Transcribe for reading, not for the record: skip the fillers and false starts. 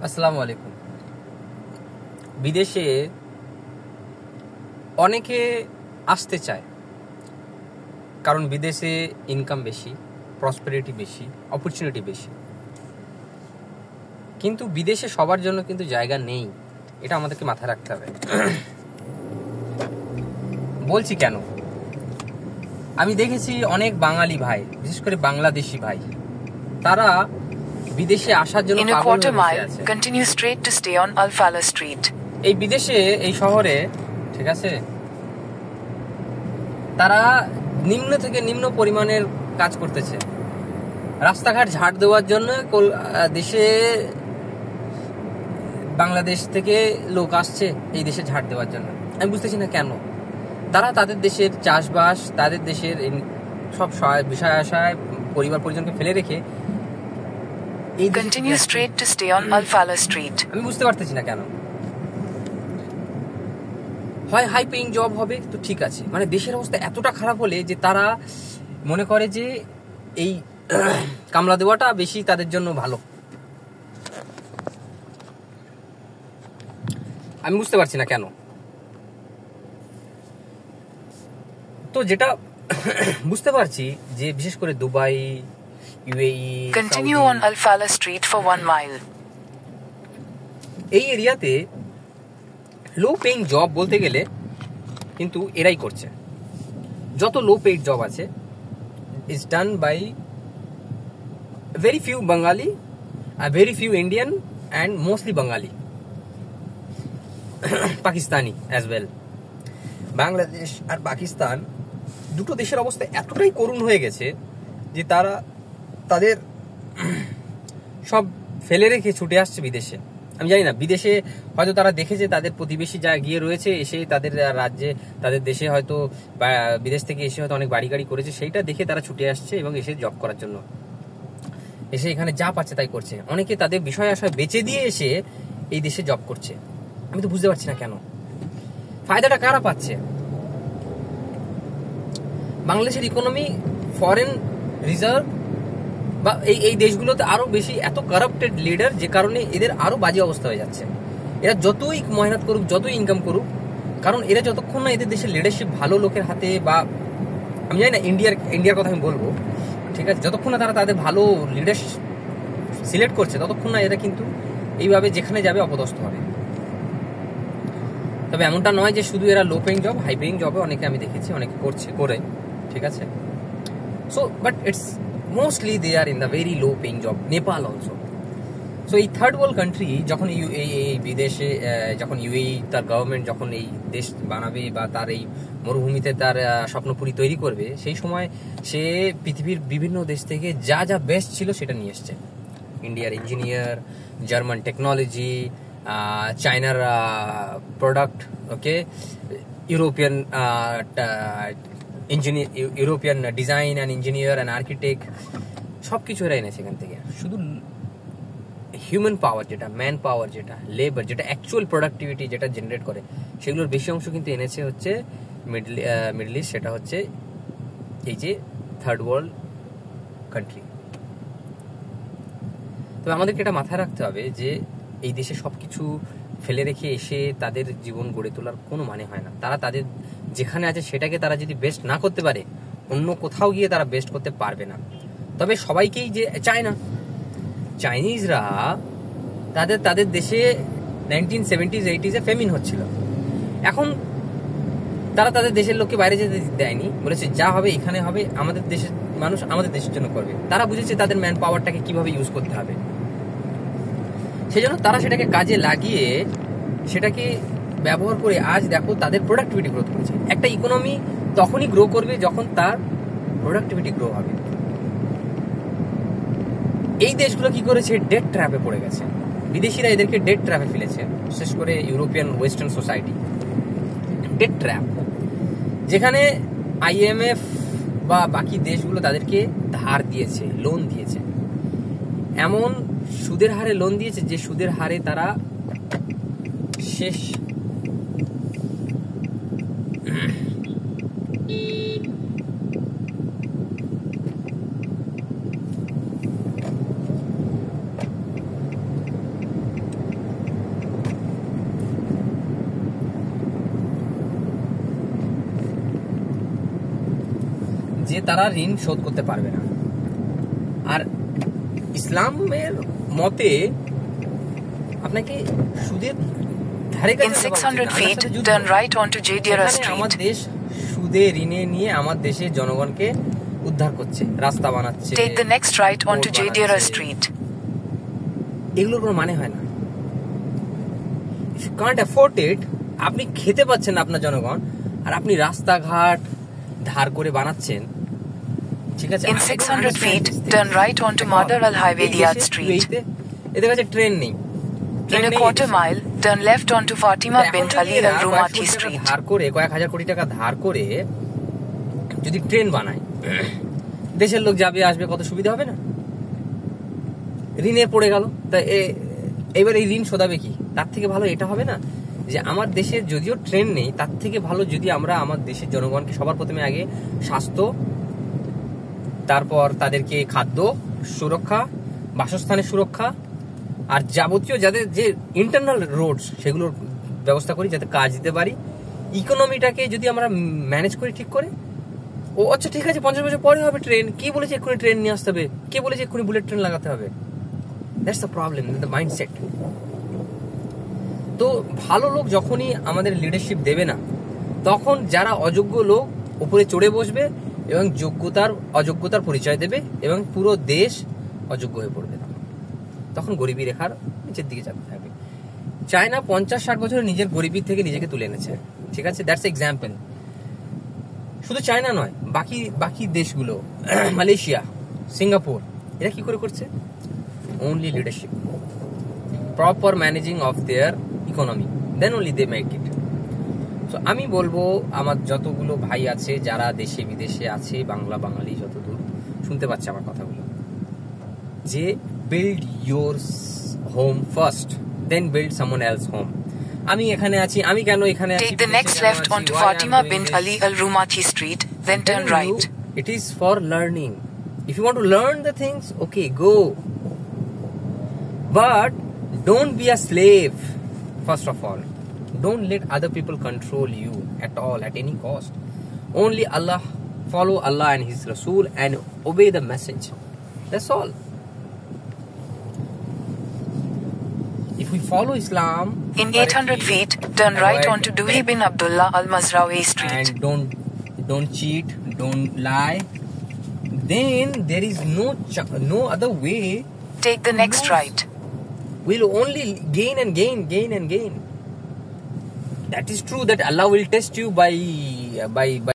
আসসালামু আলাইকুম। বিদেশে অনেকে আসতে চায়, কারণ বিদেশে ইনকাম বেশি, প্রসপেরিটি বেশি, অপরচুনিটি বেশি। কিন্তু বিদেশে সবার জন্য কিন্তু জায়গা নেই, এটা আমাদেরকে মাথায় রাখতে হবে। বলছি কেন? আমি দেখেছি অনেক বাঙালি ভাই, বিশেষ করে বাংলাদেশি ভাই, তারা বিদেশে আসার জন্য In a পাগল quarter হয়ে বসে mile, আছে। continue straight to stay on Al-Falah Street. এই বিদেশে, এই শহরে, ঠিক আছে, তারা নিম্ন থেকে নিম্ন পরিমাণের কাজ করতেছে। রাস্তাঘাট ঝাড় দেওয়ার জন্য দেশে বাংলাদেশ থেকে লোক আসছে এই দেশে ঝাড় দেওয়ার জন্য। আমি বুঝতেছি না কেন তারা তাদের দেশের চাষবাস, তাদের দেশের সব বিষয় আশায় পরিবার পরিজনকে ফেলে রেখে এই Continue straight to stay on Al-Falah Street. আমি বুঝতে পারতেছি না কেন। হয় হাই পেইং জব হবে তো ঠিক আছে, মানে দেশের অবস্থা এতটা খারাপ হলে যে তারা মনে করে যে এই কামলা দেওয়াটা বেশি তাদের জন্য ভালো। আমি বুঝতে পারছি না কেন। তো যেটা বুঝতে পারছি যে বিশেষ করে Dubai, UAE, Continue on Al-Falah Street for 1 mile. এই এরিয়াতে লো পেইং জব বলতে গেলে কিন্তু এরাই করছে। যত লো পেইড জব আছে is done by very few Bangali, very few Indian and mostly Bangali, Pakistani as well. Bangladesh আর পাকিস্তান দুটো দেশের অবস্থা এতটাই করুণ হয়ে গেছে যে তারা তাদের সব ফেলে রেখে ছুটে আসছে বিদেশে। আমি জানি না, বিদেশে হয়তো তারা দেখেছে তাদের প্রতিবেশী যা গিয়ে রয়েছে, এসে তাদের রাজ্যে, তাদের দেশে হয়তো বিদেশ থেকে এসে হয়তো অনেক বাড়ি গাড়ি করেছে, সেইটা দেখে তারা ছুটে আসছে এবং এসে জব করার জন্য। এসে এখানে যা পাচ্ছে তাই করছে। অনেকে তাদের বিষয় আশয় বেচে দিয়ে এসে এই দেশে জব করছে। আমি তো বুঝতে পারছি না কেন। ফায়দাটা কারা পাচ্ছে? বাংলাদেশের ইকোনমি, ফরেন রিজার্ভ বা এই দেশগুলোতে আরো বেশি এত কারাপ্টেড লিডার, যে কারণে এদের আরো বাজে অবস্থা হয়ে যাচ্ছে। এরা যতই মেহনত করুক, যতই ইনকাম করুক, কারণ এরা যতক্ষণ না এদের দেশের লিডারশিপ ভালো লোকের হাতে, বা আমি জানি না ইন্ডিয়ার কথা আমি বলবো, ঠিক আছে, যতক্ষণ না তারা তাদের ভালো লিডার সিলেক্ট করছে, ততক্ষণ না এরা কিন্তু এইভাবে যেখানে যাবে অপদস্থ হবে। তবে এমনটা নয় যে শুধু এরা low paying job, high paying জবে অনেকে আমি দেখেছি, অনেকে করে, ঠিক আছে। So but it's mostly they are in the very low paying job. Nepal also. So এই থার্ড ওয়ার্ল্ড কান্ট্রি যখন এই বিদেশে, যখন ইউএই তার গভর্নমেন্ট যখন এই দেশ বানাবে বা তার এই মরুভূমিতে তার স্বপ্নপুরী তৈরি করবে, সেই সময় সে পৃথিবীর বিভিন্ন দেশ থেকে যা যা বেস্ট ছিল সেটা নিয়ে এসছে। ইন্ডিয়ার ইঞ্জিনিয়ার, জার্মান টেকনোলজি, চায়নার product, okay, European engineer, European design and engineer and architect, সব কিছু এরা এনেছে এখান থেকে। শুধু হিউম্যান পাওয়ার, যেটা ম্যান পাওয়ার, যেটা লেবার, যেটা অ্যাকচুয়াল প্রোডাক্টিভিটি যেটা জেনারেট করে, সেগুলোর বেশি অংশ কিন্তু এনেছে হচ্ছে মিডল ইস্ট। সেটা হচ্ছে এই যে থার্ড ওয়ার্ল্ড কান্ট্রি। তবে আমাদেরকে এটা মাথায় রাখতে হবে যে এই দেশে সবকিছু ফেলে রেখে এসে তাদের জীবন গড়ে তোলার কোনো মানে হয় না। তারা তাদের যেখানে আছে সেটাকে তারা যদি বেস্ট না করতে পারে, অন্য কোথাও গিয়ে তারা বেস্ট করতে পারবে না। তবে সবাইকেই যে চায় না। চাইনিজরা তাদের দেশে 1970s 80s ফেমিন হচ্ছিল, এখন তারা তাদের দেশের লোককে বাইরে যেতে দেয়নি, বলেছে যা হবে এখানে হবে, আমাদের দেশের মানুষ আমাদের দেশের জন্য করবে। তারা বুঝেছে তাদের ম্যান পাওয়ারটাকে কিভাবে ইউজ করতে হবে, সেজন্য তারা সেটাকে কাজে লাগিয়ে, সেটাকে ব্যবহার করে আজ দেখো তাদের প্রোডাক্টিভিটি গ্রোথ করেছে। একটা ইকোনমি তখনই গ্রো করবে যখন তার প্রোডাক্টিভিটি গ্রো হবে। এই দেশগুলো কি করেছে? ডেট ট্র্যাপে পড়ে গেছে। বিদেশিরা এদেরকে ডেট ট্র্যাপে ফেলেছে, বিশেষ করে European western society. Debt trap, যেখানে আইএমএফ বা বাকি দেশগুলো তাদেরকে ধার দিয়েছে, লোন দিয়েছে, এমন সুদের হারে লোন দিয়েছে যে সুদের হারে তারা শেষ। যে তারা ঋণ শোধ করতে পারবে না। আর ইসলামের মতে আপনাকে সুদের ধারে In 600 feet, turn right onto Jadira আমার Street. দেশ সুদে ঋণে নিয়ে আমার দেশের জনগণকে উদ্ধার করছে, রাস্তা বানাচ্ছে, Take the next right onto road Jadira বানাচ্ছে। Street. এগুলোর কোনো মানে হয় না। If you can't afford it, আপনি খেতে পাচ্ছেন না আপনার জনগণ, আর আপনি রাস্তাঘাট ধার করে বানাচ্ছেন, ঠিক আছে? In 600 feet, turn right onto Madar Al Highway, Riyadh Street. এদের কাছে ট্রেন নেই। In a quarter mile, turn left onto Fatima bint Ali Al Rumati Street. ধার করে কয়েক হাজার কোটি টাকা ধার করে যদি ট্রেন বানায়, দেশের লোক যাবে আসবে, কত সুবিধা হবে না? ঋণে পড়ে গেল, তা এবার এই ঋণ শোধাবে কি? তার থেকে ভালো এটা হবে না যে আমার দেশের যদিও ট্রেন নেই, তার থেকে ভালো যদি আমরা আমার দেশের জনগণকে সবার প্রথমে আগে স্বাস্থ্য, তারপর তাদেরকে খাদ্য সুরক্ষা, বাসস্থানের সুরক্ষা, আর যাবতীয় যাদের যে ইন্টারনাল রোডস সেগুলোর ব্যবস্থা করি, যাতে কাজ দিতে পারি। ইকোনমিটাকে যদি আমরা ম্যানেজ করি ঠিক করে, ও আচ্ছা ঠিক আছে 50 বছর পরে হবে ট্রেন, কি বলেছে এক্ষুনি ট্রেন নিয়ে আসতে হবে, কে বলেছে এক্ষুনি বুলেট ট্রেন লাগাতে হবে? That's the problem, the mindset. তো ভালো লোক যখনই আমাদের লিডারশিপ দেবে না, তখন যারা অযোগ্য লোক উপরে চড়ে বসবে এবং অযোগ্যতার পরিচয় দেবে এবং পুরো দেশ অযোগ্য হয়ে পড়বে। তখন গরিবী রেখার নিচের দিকে যেতে থাকবে। চায়না 50-60 বছরে নিজের গরিবী থেকে নিজেকে তুলে এনেছে, ঠিক আছে? That's example. শুধু চায়না নয়, বাকি দেশগুলো, মালয়েশিয়া, সিঙ্গাপুর, এরা কি করে করছে? only leadership, proper managing of their economy, then only they make it. So আমি বলবো আমার যতগুলো ভাই আছে যারা দেশে বিদেশে আছে, বাংলা বাঙালি যতদূর শুনতে পাচ্ছে আমার কথাগুলো, যে build your home first, then build someone else home. আমি এখানে আছি, আমি কেন এখানে আছি? Take the next left onto Fatima bint Ali Al Rumati Street, then turn right. It is for learning. If you want to learn the things, okay, go. But don't be a slave, first of all. Don't let other people control you at all, at any cost. Only Allah, follow Allah and His Rasul and obey the message. That's all. If we follow Islam, In 800 feet, turn right onto Duhi bin Abdullah Al Mazrawi Street. and don't cheat, don't lie, then there is no other way. Take the next right. We'll only gain and gain. That is true that Allah will test you by